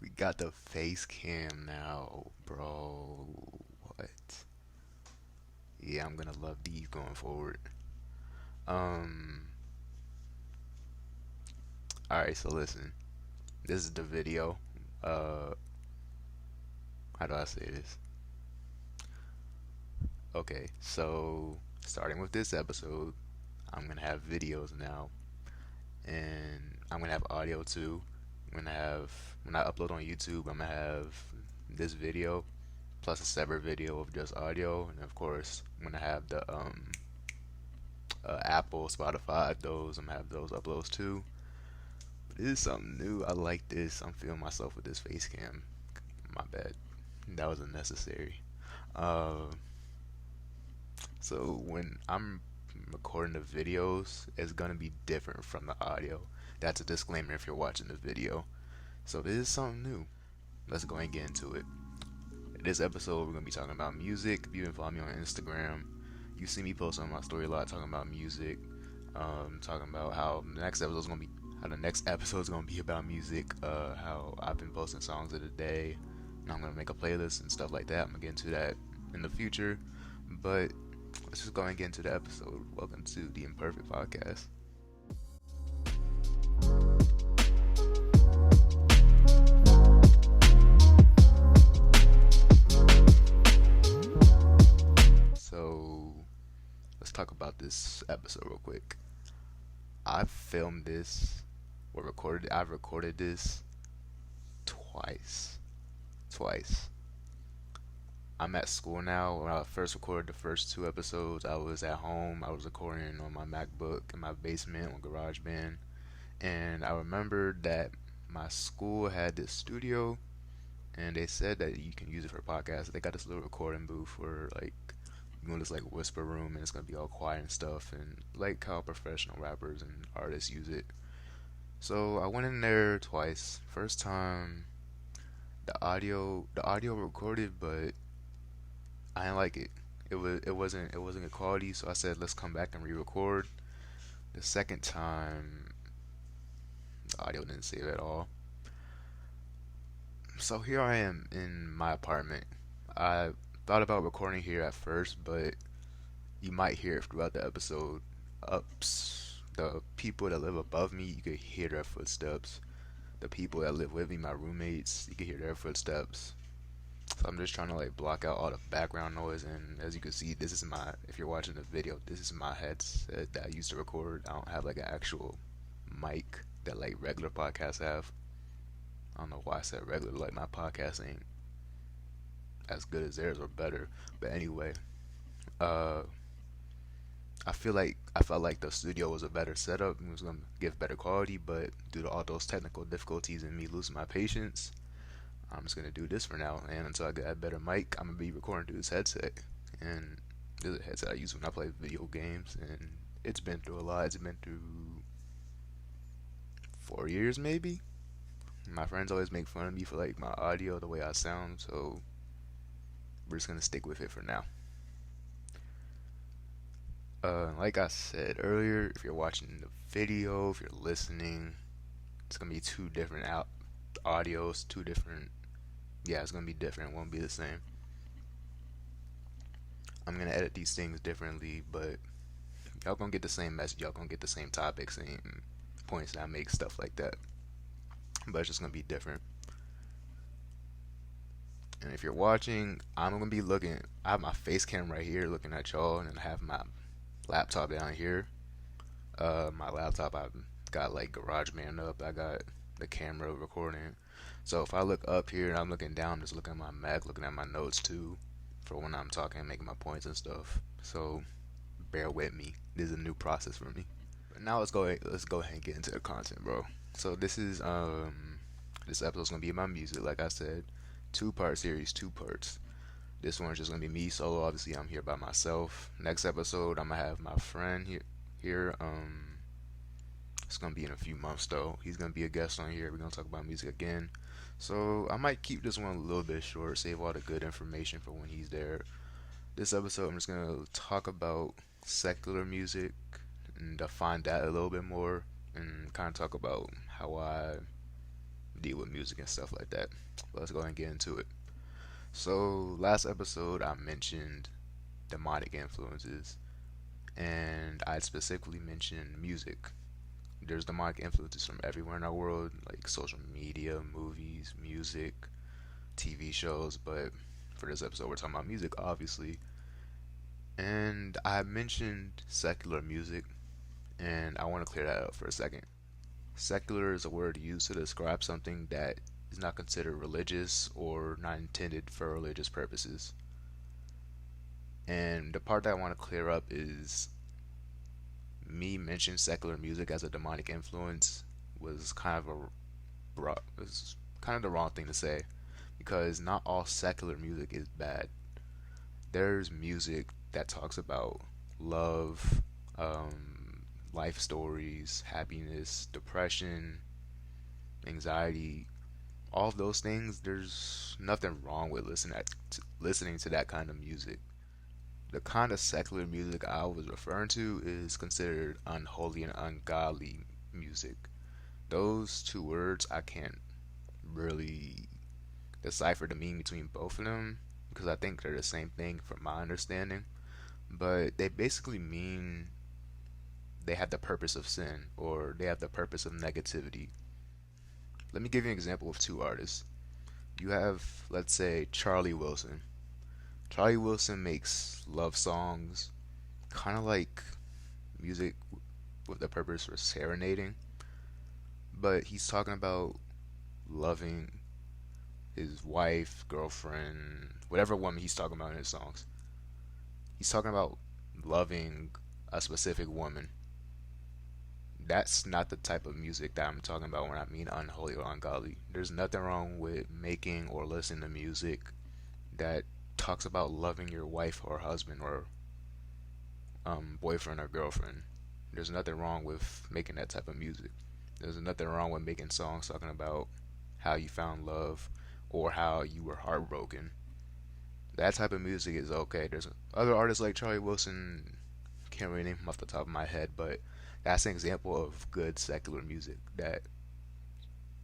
We got the face cam now, bro. What? Yeah, I'm gonna love these going forward. Um, alright, so listen. This is the video. Uh, how do I say this? Okay, so starting with this episode, I'm gonna have videos now, and I'm gonna have audio too. I'm gonna have when I upload on YouTube, I'm gonna have this video plus a separate video of just audio, and of course, I'm gonna have the Apple, Spotify, those. I'm gonna have those uploads too. But this is something new. I like this. I'm feeling myself with this face cam. My bad. That was unnecessary. Uh, so when I'm recording the videos, it's gonna be different from the audio. That's a disclaimer if you're watching the video. So this is something new. Let's go and get into it. In this episode, we're gonna be talking about music. If you been following me on Instagram, you see me post on my story a lot talking about music. Talking about how the next episode is gonna be about music. How I've been posting songs of the day, and I'm gonna make a playlist and stuff like that. I'm gonna get into that in the future, but let's just go and get into the episode. Welcome to the Imperfect Podcast. So let's talk about this episode real quick. I've filmed this or recorded. I've recorded this twice. Twice. I'm at school now. When I first recorded the first two episodes, I was at home. I was recording on my MacBook in my basement on GarageBand. And I remembered that my school had this studio, and they said that you can use it for podcasts. They got this little recording booth for like you know this like whisper room, and it's gonna be all quiet and stuff, and like how professional rappers and artists use it. So I went in there twice. First time, the audio recorded, but I didn't like it. It wasn't good quality, so I said let's come back and re-record. The second time, the audio didn't save at all. So here I am in my apartment. I thought about recording here at first, but you might hear it throughout the episode. Ups, the people that live above me, you could hear their footsteps. The people that live with me, my roommates, you can hear their footsteps. So I'm just trying to like block out all the background noise, and as you can see, this is my if you're watching the video, this is my headset that I used to record. I don't have like an actual mic that like regular podcasts have. I don't know why I said regular, like my podcast ain't as good as theirs or better. But anyway, uh I felt like the studio was a better setup and was gonna give better quality, but due to all those technical difficulties and me losing my patience, I'm just gonna do this for now. And until I get a better mic, I'm gonna be recording through this headset. And this is a headset I use when I play video games, and it's been through a lot. It's been through 4 years maybe. My friends always make fun of me for like my audio, the way I sound, so we're just gonna stick with it for now. Like I said earlier, if you're watching the video, if you're listening, it's gonna be two different audios, two different. Yeah, it's gonna be different. It won't be the same. I'm gonna edit these things differently, but y'all gonna get the same message. Y'all gonna get the same topics, same points that I make, stuff like that. But it's just gonna be different. And if you're watching, I'm gonna be looking. I have my face cam right here, looking at y'all, and I have my laptop down here. My laptop, I've got like GarageBand up. I got the camera recording. So if I look up here and I'm looking down, I'm just looking at my Mac, looking at my notes too, for when I'm talking and making my points and stuff. So bear with me. This is a new process for me. But now let's go ahead and get into the content, bro. So this episode's gonna be about music, like I said, two-part series, two parts. This one's just gonna be me solo. Obviously, I'm here by myself. Next episode, I'm gonna have my friend here. It's gonna be in a few months though. He's gonna be a guest on here. We're gonna talk about music again. So I might keep this one a little bit short, save all the good information for when he's there. This episode, I'm just gonna talk about secular music and define that a little bit more, and kind of talk about how I deal with music and stuff like that. But let's go ahead and get into it. So, last episode I mentioned demonic influences, and I specifically mentioned music. There's demonic influences from everywhere in our world, like social media, movies, music, TV shows, but for this episode we're talking about music, obviously. And I mentioned secular music, and I want to clear that up for a second. Secular is a word used to describe something that is not considered religious or not intended for religious purposes. And the part that I want to clear up is me mentioning secular music as a demonic influence was kind of was kind of the wrong thing to say, because not all secular music is bad. There's music that talks about love, life stories, happiness, depression, anxiety, all of those things. There's nothing wrong with listening to that kind of music. The kind of secular music I was referring to is considered unholy and ungodly music. Those two words I can't really decipher the meaning between both of them because I think they're the same thing from my understanding. But they basically mean they have the purpose of sin or they have the purpose of negativity. Let me give you an example of two artists. You have, let's say, Charlie Wilson. Charlie Wilson makes love songs, kind of like music with the purpose for serenading, but he's talking about loving his wife, girlfriend, whatever woman he's talking about in his songs. He's talking about loving a specific woman. That's not the type of music that I'm talking about when I mean unholy or ungodly. There's nothing wrong with making or listening to music that talks about loving your wife or husband or boyfriend or girlfriend. There's nothing wrong with making that type of music. There's nothing wrong with making songs talking about how you found love or how you were heartbroken. That type of music is okay. There's other artists like Charlie Wilson, can't really name him off the top of my head, but that's an example of good secular music that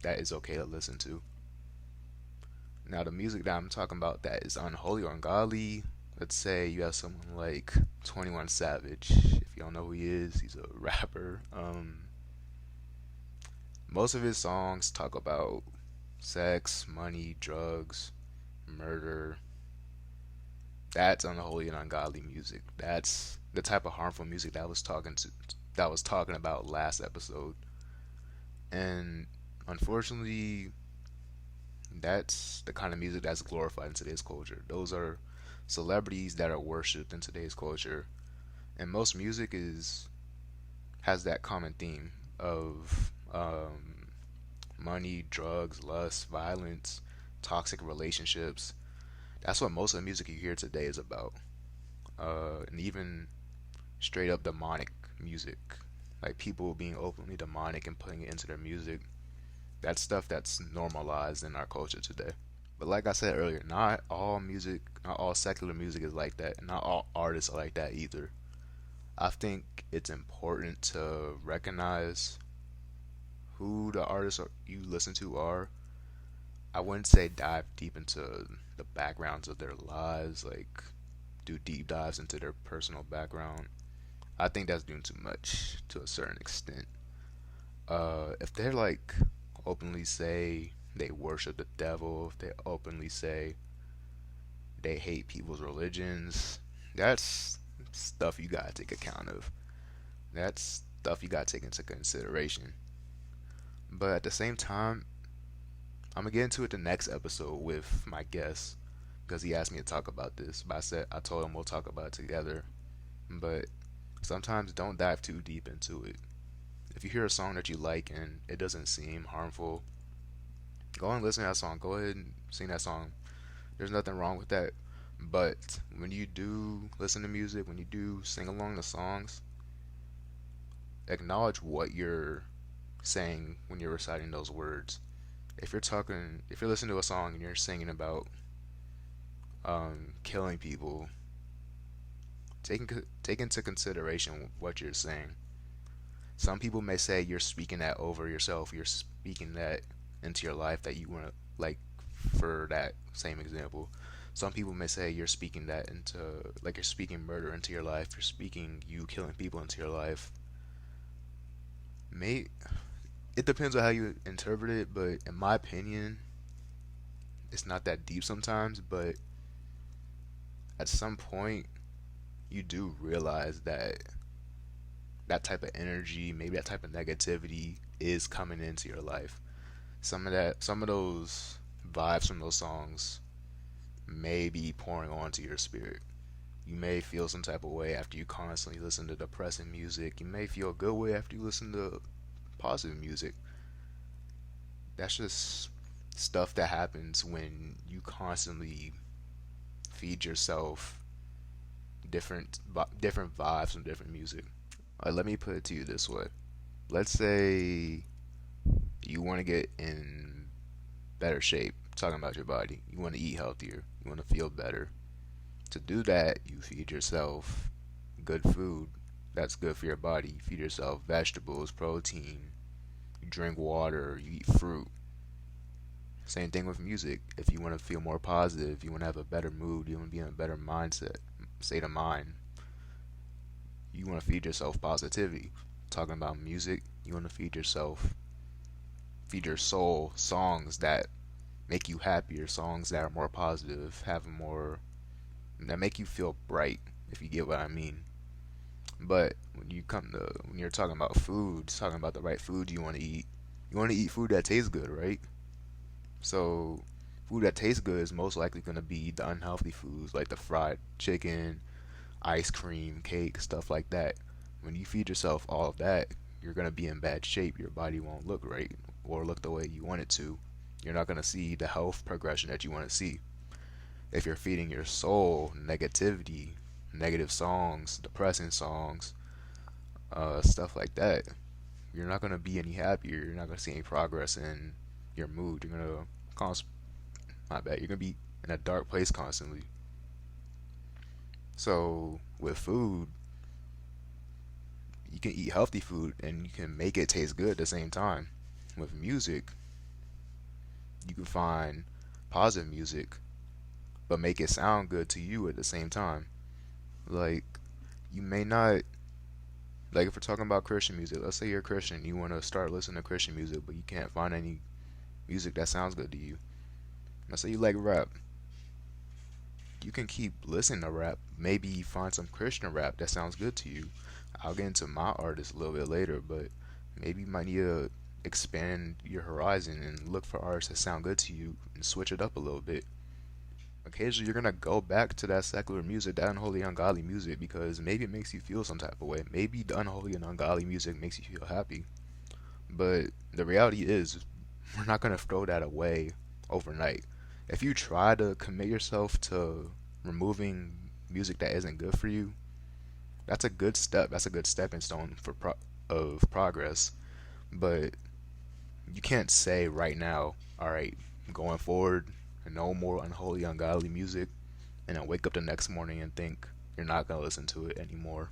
is okay to listen to. Now, the music that I'm talking about that is unholy or ungodly, let's say you have someone like 21 Savage. If you don't know who he is, he's a rapper. Most of his songs talk about sex, money, drugs, murder. That's unholy and ungodly music. That's the type of harmful music that was talking about last episode. And unfortunately, that's the kind of music that's glorified in today's culture. Those are celebrities that are worshipped in today's culture. And most music is has that common theme of money, drugs, lust, violence, toxic relationships. That's what most of the music you hear today is about. And even straight up demonic music. Like people being openly demonic and putting it into their music. That's stuff that's normalized in our culture today. But like I said earlier, not all music, not all secular music is like that. And not all artists are like that either. I think it's important to recognize who the artists you listen to are. I wouldn't say dive deep into the backgrounds of their lives, like do deep dives into their personal background. I think that's doing too much to a certain extent. If they're like openly say they worship the devil, if they openly say they hate people's religions, that's stuff you gotta take account of. That's stuff you gotta take into consideration. But at the same time, I'm gonna get into it the next episode with my guest because he asked me to talk about this. But I told him we'll talk about it together. But sometimes don't dive too deep into it. If you hear a song that you like and it doesn't seem harmful, go and listen to that song. Go ahead and sing that song. There's nothing wrong with that. But when you do listen to music, when you do sing along the songs, acknowledge what you're saying when you're reciting those words. If you're listening to a song and you're singing about killing people, take into consideration what you're saying. Some people may say you're speaking that over yourself. You're speaking that into your life that you want to, like, for that same example, some people may say you're speaking that into, like, you're speaking murder into your life, you're speaking you killing people into your life. May It depends on how you interpret it, but in my opinion, it's not that deep sometimes, but at some point you do realize that that type of energy, maybe that type of negativity is coming into your life. Some of those vibes from those songs may be pouring onto your spirit. You may feel some type of way after you constantly listen to depressing music. You may feel a good way after you listen to positive music. That's just stuff that happens when you constantly feed yourself different vibes from different music. Let me put it to you this way. Let's say you want to get in better shape, talking about your body. You want to eat healthier. You want to feel better. To do that, you feed yourself good food that's good for your body. You feed yourself vegetables, protein. You drink water. You eat fruit. Same thing with music. If you want to feel more positive, you want to have a better mood, you want to be in a better mindset, state of mind, you want to feed yourself positivity. Talking about music, you want to feed your soul songs that make you happier, songs that are more positive, that make you feel bright, if you get what I mean. But when you're talking about food, talking about the right food you want to eat, you want to eat food that tastes good, right? So, food that tastes good is most likely going to be the unhealthy foods like the fried chicken, ice cream, cake, stuff like that. When you feed yourself all of that, you're going to be in bad shape. Your body won't look right or look the way you want it to. You're not going to see the health progression that you want to see. If you're feeding your soul negativity, negative songs, depressing songs, stuff like that, you're not going to be any happier. You're not going to see any progress in your mood. You're going to const- my bad. You're going to be in a dark place constantly. So, with food, you can eat healthy food and you can make it taste good at the same time. With music, you can find positive music but make it sound good to you at the same time. Like, you may not, like, if we're talking about Christian music, let's say you're a Christian, you want to start listening to Christian music, but you can't find any music that sounds good to you. Let's say you like rap. You can keep listening to rap, maybe find some Christian rap that sounds good to you. I'll get into my artists a little bit later, but maybe you might need to expand your horizon and look for artists that sound good to you and switch it up a little bit. Occasionally, you're gonna go back to that secular music, that unholy, ungodly music, because maybe it makes you feel some type of way. Maybe the unholy and ungodly music makes you feel happy. But the reality is, we're not gonna throw that away overnight. If you try to commit yourself to removing music that isn't good for you, that's a good step. That's a good stepping stone of progress. But you can't say right now, all right, going forward, no more unholy, ungodly music, and then wake up the next morning and think you're not gonna listen to it anymore.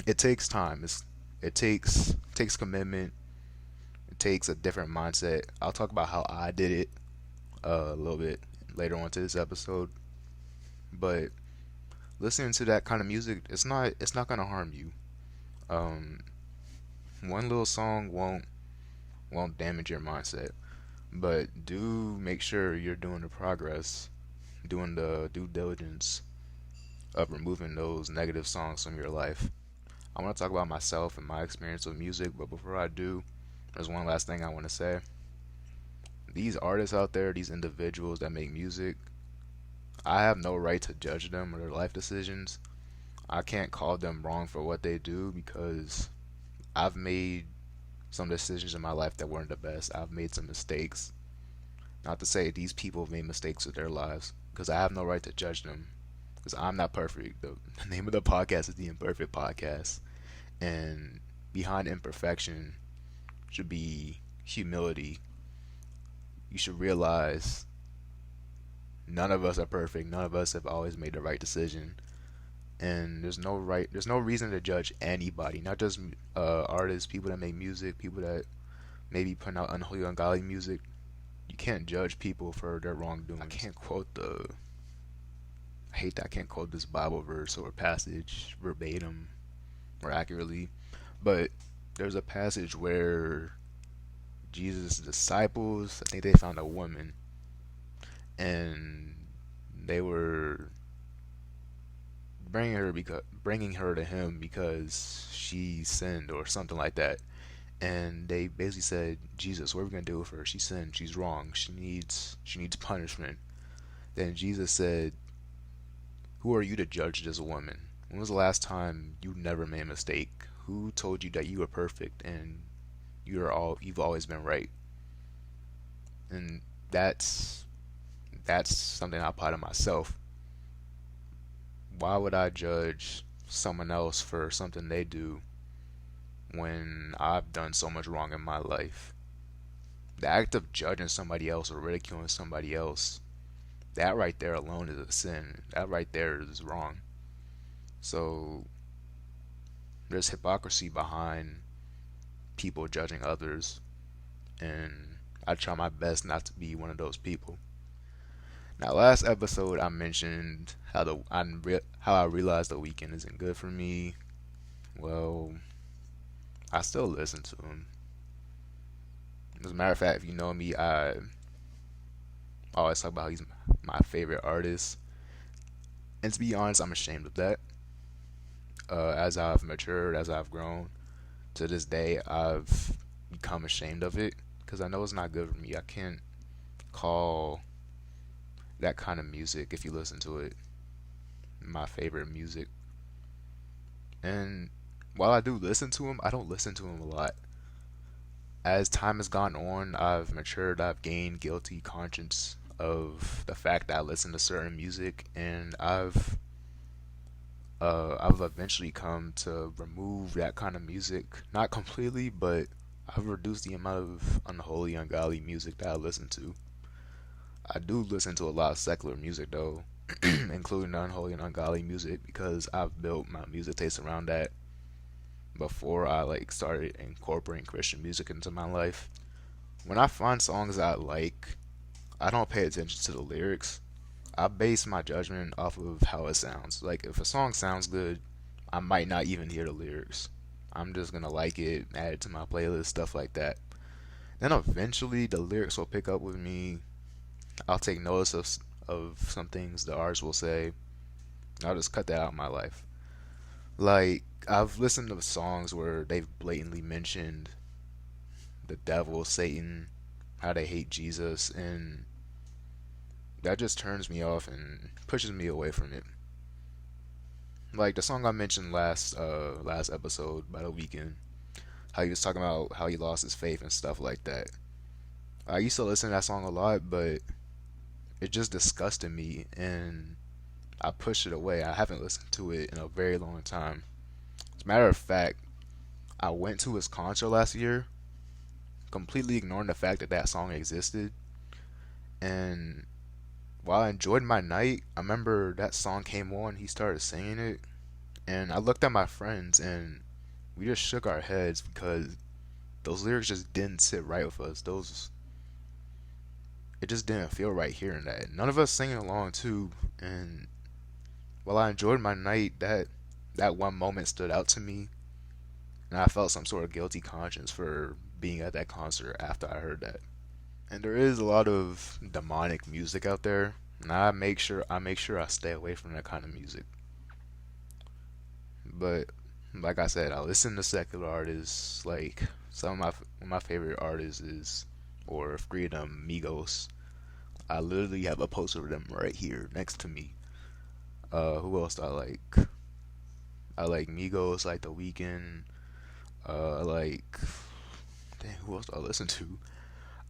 It takes time. It takes commitment. It takes a different mindset. I'll talk about how I did it a little bit later on to this episode. But listening to that kind of music, it's not gonna harm you. Um, one little song won't damage your mindset, but do make sure you're doing the progress, doing the due diligence of removing those negative songs from your life. I want to talk about myself and my experience with music, but before I do, there's one last thing I want to say. These artists out there, these individuals that make music, I have no right to judge them or their life decisions. I can't call them wrong for what they do because I've made some decisions in my life that weren't the best. I've made some mistakes. Not to say these people have made mistakes with their lives, because I have no right to judge them. Because I'm not perfect. The name of the podcast is the Imperfect Podcast, and behind imperfection should be humility. You should realize none of us are perfect. None of us have always made the right decision, and there's no reason to judge anybody. Not just artists, people that make music, people that maybe putting out unholy, ungodly music. You can't judge people for their wrongdoings. I can't quote the. I hate that I can't quote this Bible verse or passage verbatim or accurately, but there's a passage where Jesus' disciples, I think they found a woman, and they were bringing her to him because she sinned or something like that. And they basically said, Jesus, what are we gonna do with her? She sinned. She's wrong. She needs punishment. Then Jesus said, who are you to judge this woman? When was the last time you never made a mistake? Who told you that you were perfect and you've always been right? And that's something I apply to myself. Why would I judge someone else for something they do when I've done so much wrong in my life? The act of judging somebody else or ridiculing somebody else, that right there alone is a sin. That right there is wrong. So there's hypocrisy behind people judging others, and I try my best not to be one of those people. Now, last episode I mentioned how I realized the weekend isn't good for me. Well, I still listen to him. As a matter of fact, if you know me, I always talk about how he's my favorite artist. And to be honest, I'm ashamed of that. As I've matured, as I've grown, to this day, I've become ashamed of it because I know it's not good for me. I can't call that kind of music, if you listen to it, my favorite music. And while I do listen to him, I don't listen to him a lot. As time has gone on, I've matured, I've gained guilty conscience of the fact that I listen to certain music, and I've eventually come to remove that kind of music. Not completely, but I've reduced the amount of unholy, ungodly music that I listen to. I do listen to a lot of secular music though, including unholy and ungodly music, because I've built my music taste around that before I started incorporating Christian music into my life. When I find songs that I like, I don't pay attention to the lyrics. I base my judgment off of how it sounds. Like if a song sounds good, I might not even hear the lyrics. I'm just gonna like it, add it to my playlist, stuff like that. Then eventually the lyrics will pick up with me. I'll take notice of some things the artist will say. I'll just cut that out of my life. Like I've listened to songs where they've blatantly mentioned the devil, Satan, how they hate Jesus, and that just turns me off and pushes me away from it. Like the song I mentioned last episode by the weekend, how he was talking about how he lost his faith and stuff like that. I used to listen to that song a lot, but it just disgusted me and I pushed it away. I haven't listened to it in a very long time. As a matter of fact, I went to his concert last year, completely ignoring the fact that that song existed. And while I enjoyed my night, I remember that song came on, he started singing it, and I looked at my friends and we just shook our heads because those lyrics just didn't sit right with us. It just didn't feel right hearing that. None of us singing along too, and while I enjoyed my night, that one moment stood out to me, and I felt some sort of guilty conscience for being at that concert after I heard that. And there is a lot of demonic music out there, and I make sure I stay away from that kind of music. But like I said, I listen to secular artists. Like some of my favorite artists is or Freedom Migos. I literally have a poster of them right here next to me. Who else do I like? I like Migos, like The Weeknd. I like dang, who else do I listen to?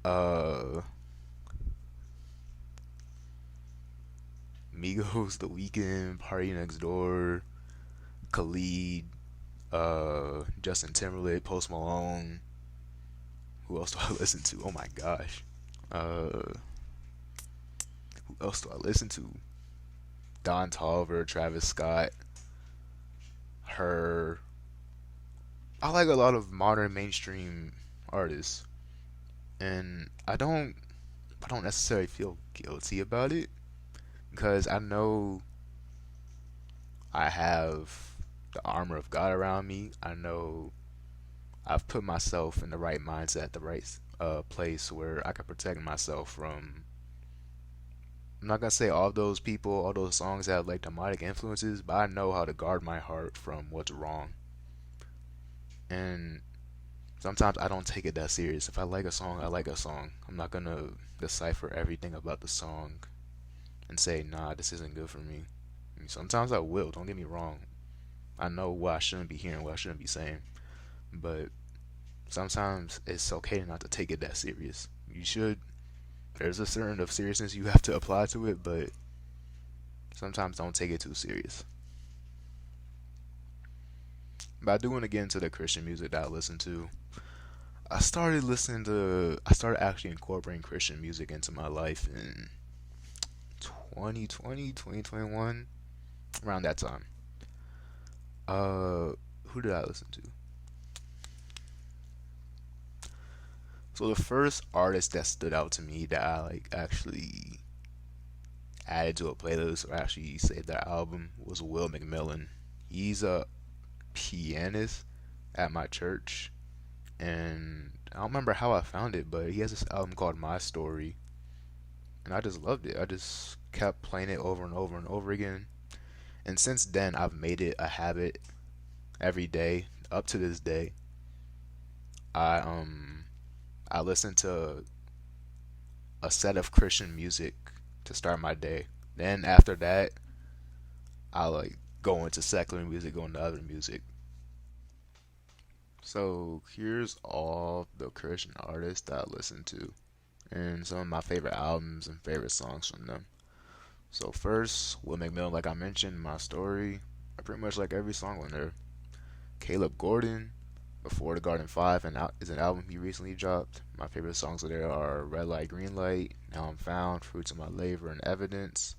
Uh, Migos, The Weeknd, Party Next Door, Khalid, Justin Timberlake, Post Malone. Who else do I listen to? Oh my gosh. Uh, who else do I listen to? Don Tolliver, Travis Scott, her. I like a lot of modern mainstream artists. and I don't necessarily feel guilty about it because I know I have the armor of God around me. I know I've put myself in the right mindset, at the right place where I can protect myself from. I'm not gonna say all those people, all those songs have like demonic influences, but I know how to guard my heart from what's wrong. And sometimes I don't take it that serious. If I like a song, I like a song. I'm not gonna decipher everything about the song and say, nah, this isn't good for me. I mean, sometimes I will, don't get me wrong. I know what I shouldn't be hearing, what I shouldn't be saying. But sometimes it's okay not to take it that serious. You should, there's a certain of seriousness you have to apply to it, but sometimes don't take it too serious. But I do want to get into the Christian music that I listen to. I started actually incorporating Christian music into my life in 2020, 2021, around that time. Uh, who did I listen to? So the first artist that stood out to me that I like actually added to a playlist or actually saved that album was Will McMillan. He's a pianist at my church, and I don't remember how I found it, but he has this album called My Story, and I just loved it. I just kept playing it over and over and over again, and since then I've made it a habit every day up to this day. I um I listen to a set of Christian music to start my day. Then after that, I like go into secular music, go into other music. So here's all the Christian artists that I listen to and some of my favorite albums and favorite songs from them. So first, Will McMillan, like I mentioned, My Story. I pretty much like every song on there. Caleb Gordon, Before the Garden 5 and is an album he recently dropped. My favorite songs on there are Red Light, Green Light, Now I'm Found, Fruits of My Labor, and Evidence.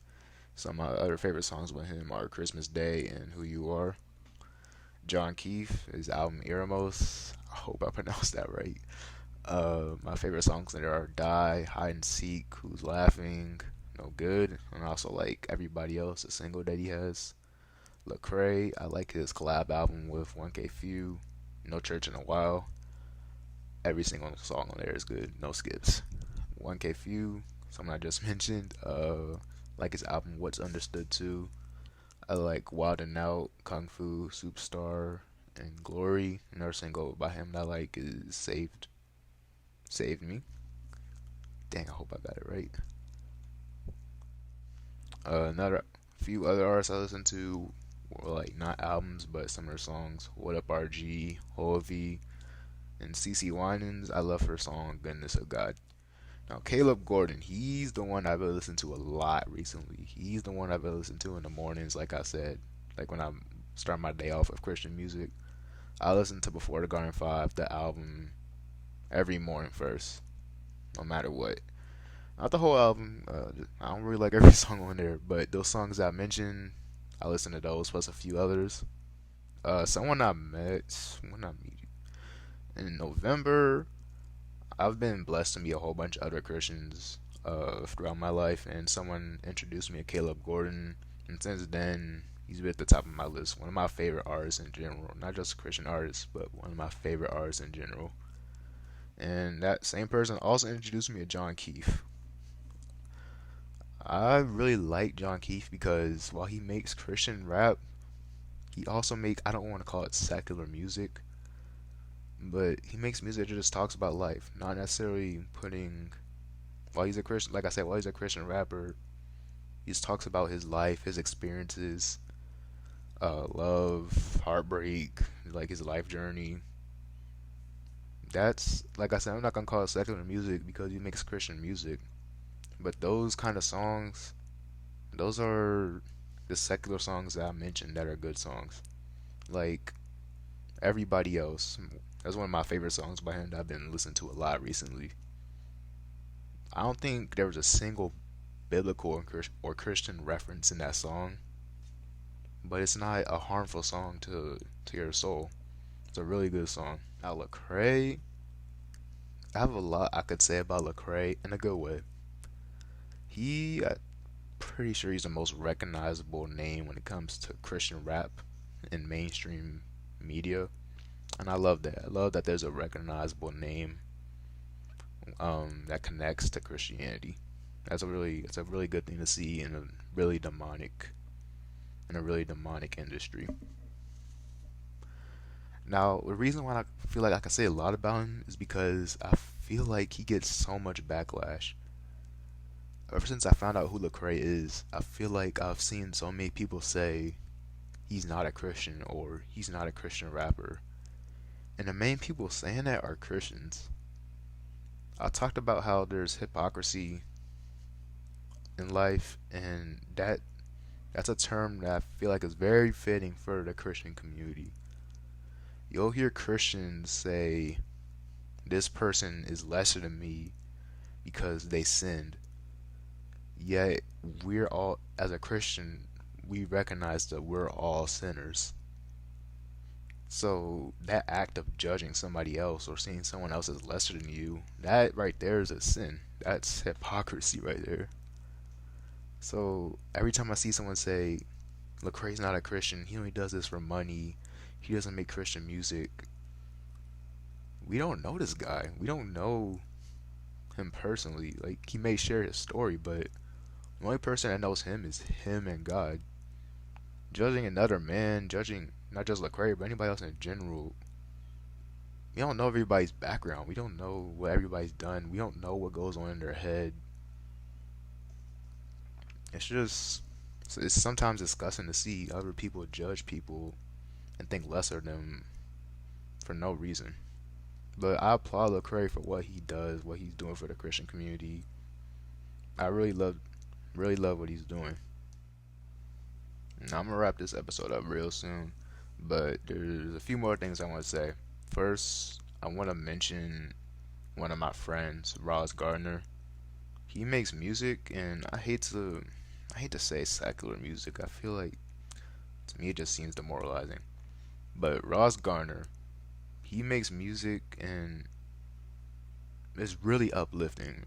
Some of my other favorite songs by him are Christmas Day and Who You Are. John Keith, his album Eremos. I hope I pronounced that right. My favorite songs in there are Die, Hide and Seek, Who's Laughing, No Good, and I also like Everybody Else, a single that he has. Lecrae, I like his collab album with 1K Few, No Church in a While. Every single song on there is good, no skips. 1K Few, someone I just mentioned. Like his album What's Understood too. I like Wild and Out, Kung Fu, Superstar, and Glory. Another single by him that I like is Saved Me. Dang, I hope I got it right. Another few other artists I listen to were like not albums but some of their songs. What Up RG, Hovey, and CC Winans. I love her song Goodness of God. Now Caleb Gordon, he's the one I've listened to a lot recently. He's the one I've listened to in the mornings, like I said, like when I start my day off with Christian music. I listen to Before the Garden 5, the album, every morning first, no matter what. Not the whole album. I don't really like every song on there, but those songs I mentioned, I listen to those plus a few others. Someone I met when I meet in November. I've been blessed to meet a whole bunch of other Christians throughout my life, and someone introduced me to Caleb Gordon, and since then he's been at the top of my list. One of my favorite artists in general, not just Christian artists, but one of my favorite artists in general. And that same person also introduced me to John Keith. I really like John Keith because while he makes Christian rap, he also make I don't want to call it secular music, but he makes music that just talks about life, not necessarily putting while he's a Christian, like I said, while he's a Christian rapper, he just talks about his life, his experiences, love, heartbreak, like his life journey. That's like I said, I'm not gonna call it secular music because he makes Christian music, but those kind of songs, those are the secular songs that I mentioned that are good songs. Like Everybody Else, that's one of my favorite songs by him that I've been listening to a lot recently. I don't think there was a single biblical or Christian reference in that song, but it's not a harmful song to your soul. It's a really good song. Now Lecrae, I have a lot I could say about Lecrae in a good way. I'm pretty sure he's the most recognizable name when it comes to Christian rap in mainstream media, and I love that. I love that there's a recognizable name that connects to Christianity. It's a really good thing to see really demonic in a really demonic industry. Now, the reason why I feel like I can say a lot about him is because I feel like he gets so much backlash. Ever since I found out who Lecrae is, I feel like I've seen so many people say he's not a Christian or he's not a Christian rapper. And the main people saying that are Christians. I talked about how there's hypocrisy in life, and that's a term that I feel like is very fitting for the Christian community. You'll hear Christians say, this person is lesser than me because they sinned. Yet, we're all, as a Christian, we recognize that we're all sinners. So, that act of judging somebody else or seeing someone else as lesser than you, that right there is a sin. That's hypocrisy right there. So, every time I see someone say, Lecrae's not a Christian, he only does this for money, he doesn't make Christian music, we don't know this guy. We don't know him personally. Like, he may share his story, but the only person that knows him is him and God. Judging another man, judging not just Lecrae, but anybody else in general, we don't know everybody's background. We don't know what everybody's done. We don't know what goes on in their head. It's just, it's sometimes disgusting to see other people judge people and think lesser of them for no reason. But I applaud Lecrae for what he does, what he's doing for the Christian community. I really love what he's doing. Now, I'm gonna wrap this episode up real soon, but there's a few more things I want to say. First, I want to mention one of my friends, Ross Gardner. He makes music, and I hate to say secular music. I feel like to me it just seems demoralizing. But Ross Garner, he makes music and it's really uplifting.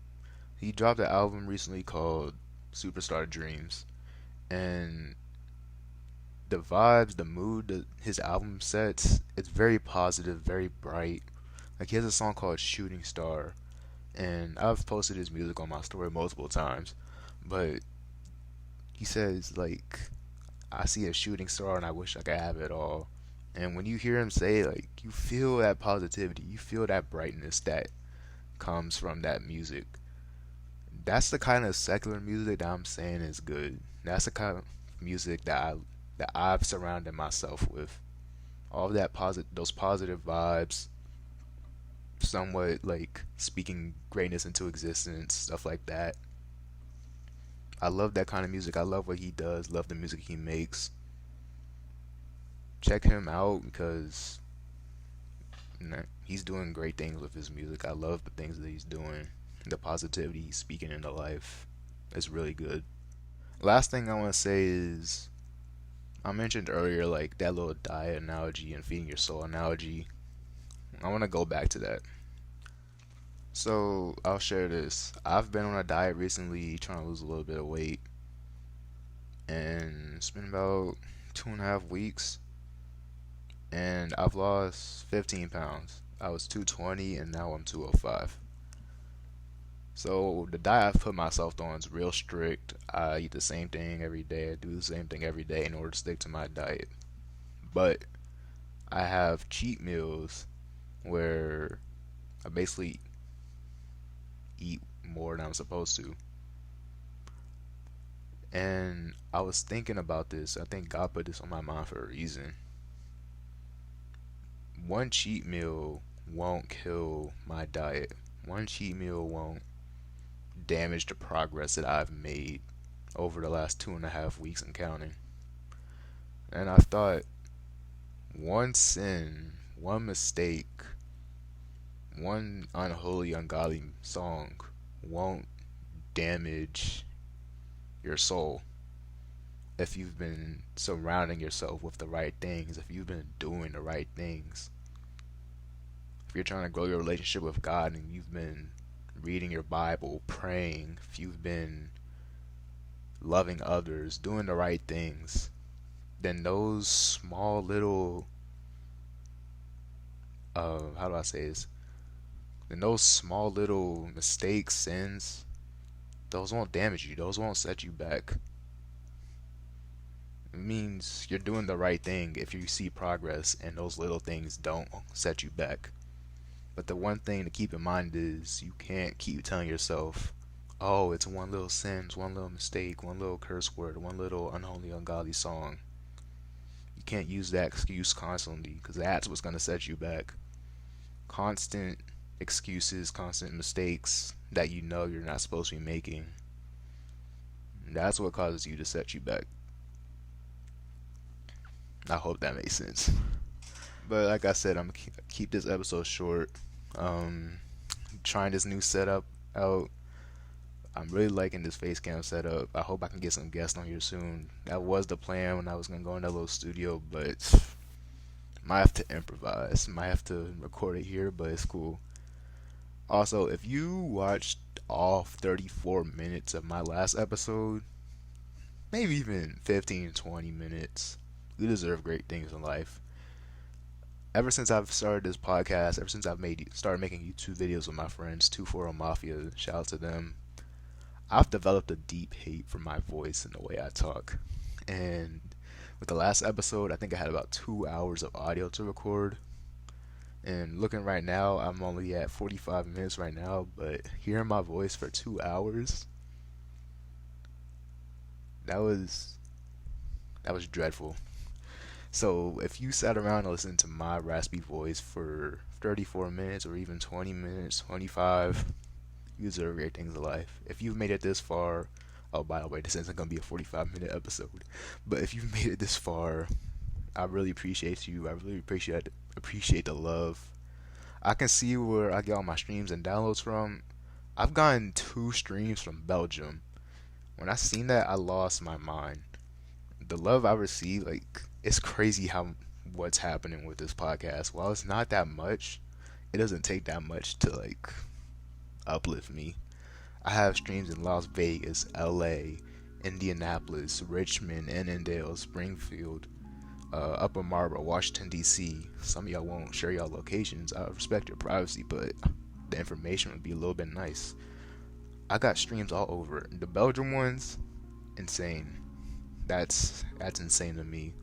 He dropped an album recently called Superstar Dreams, and the vibes, the mood that his album sets, it's very positive, very bright. Like he has a song called Shooting Star, and I've posted his music on my story multiple times, but he says like I see a shooting star and I wish I could have it all. And when you hear him say it, like you feel that positivity, you feel that brightness that comes from that music. That's the kind of secular music that I'm saying is good. That's the kind of music that I've surrounded myself with. All of that those positive vibes, somewhat like speaking greatness into existence, stuff like that. I love that kind of music. I love what he does. Love the music he makes. Check him out because he's doing great things with his music. I love the things that he's doing. The positivity he's speaking into life is really good. Last thing I want to say is I mentioned earlier like that little diet analogy and feeding your soul analogy. I want to go back to that. So I'll share this. I've been on a diet recently, trying to lose a little bit of weight, and it's been about 2.5 weeks, and I've lost 15 pounds. I was 220 and now I'm 205. So the diet I've put myself on is real strict. I eat the same thing every day. I do the same thing every day in order to stick to my diet. But I have cheat meals where I basically eat more than I'm supposed to. And I was thinking about this. I think God put this on my mind for a reason. One cheat meal won't kill my diet. One cheat meal won't damage the progress that I've made over the last 2.5 weeks and counting. And I thought one sin, one mistake, one unholy, ungodly song won't damage your soul if you've been surrounding yourself with the right things, if you've been doing the right things. if you're trying to grow your relationship with God and you've been reading your Bible, praying, if you've been loving others, doing the right things, then those small little, how do I say this? Then those small little mistakes, sins, those won't damage you. Those won't set you back. It means you're doing the right thing if you see progress and those little things don't set you back. But the one thing to keep in mind is you can't keep telling yourself, oh, it's one little sin, it's one little mistake, one little curse word, one little unholy, ungodly song. You can't use that excuse constantly because that's what's going to set you back. Constant excuses, constant mistakes that you know you're not supposed to be making. That's what causes you to set you back. I hope that makes sense. But like I said, I'm gonna keep this episode short. Trying this new setup out. I'm really liking this face cam setup. I hope I can get some guests on here soon. That was the plan when I was gonna go in that little studio, but might have to improvise. Might have to record it here, but it's cool. Also, if you watched all 34 minutes of my last episode, maybe even 15, 20 minutes, you deserve great things in life. Ever since I've started this podcast, ever since I've started making YouTube videos with my friends, 240 Mafia, shout out to them, I've developed a deep hate for my voice and the way I talk. And with the last episode, I think I had about 2 hours of audio to record. And looking right now, I'm only at 45 minutes right now, but hearing my voice for 2 hours, that was dreadful. So if you sat around and listened to my raspy voice for 34 minutes or even 20 minutes, 25, you deserve great things in life. If you've made it this far, oh, by the way, this isn't going to be a 45-minute episode, but if you've made it this far, I really appreciate you. I really appreciate the love. I can see where I get all my streams and downloads from. I've gotten 2 streams from Belgium. When I seen that, I lost my mind. The love I receive, like, it's crazy how what's happening with this podcast. While it's not that much, it doesn't take that much to like uplift me. I have streams in Las Vegas, LA, Indianapolis, Richmond, Annandale, Springfield, Upper Marlboro, Washington DC. Some of y'all won't share y'all locations. I respect your privacy, but the information would be a little bit nice. I got streams all over. The Belgium ones, insane. That's insane to me.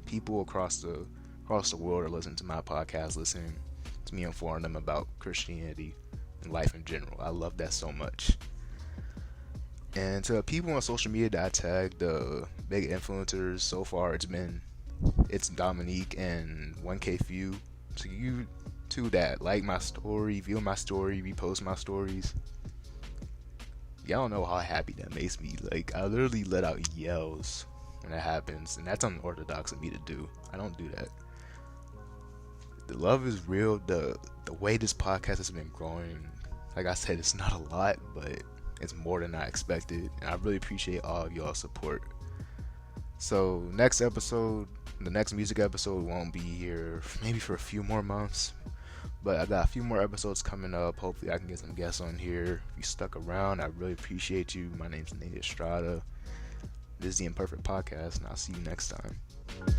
People across the world are listening to my podcast, listening to me inform them about Christianity and life in general. I love that so much. And to people on social media that I tagged, the big influencers so far, it's Dominique and 1K Few. So you two that like my story, view my story, repost my stories, y'all don't know how happy that makes me. Like, I literally let out yells when that happens, and that's unorthodox of me to do. I don't do that. The love is real. The way this podcast has been growing, like I said, it's not a lot, but it's more than I expected, and I really appreciate all of y'all's support. So next episode, the next music episode won't be here maybe for a few more months, but I got a few more episodes coming up. Hopefully I can get some guests on here. If you stuck around, I really appreciate you. My name's Nate Estrada. This is the Imperfect Podcast, and I'll see you next time.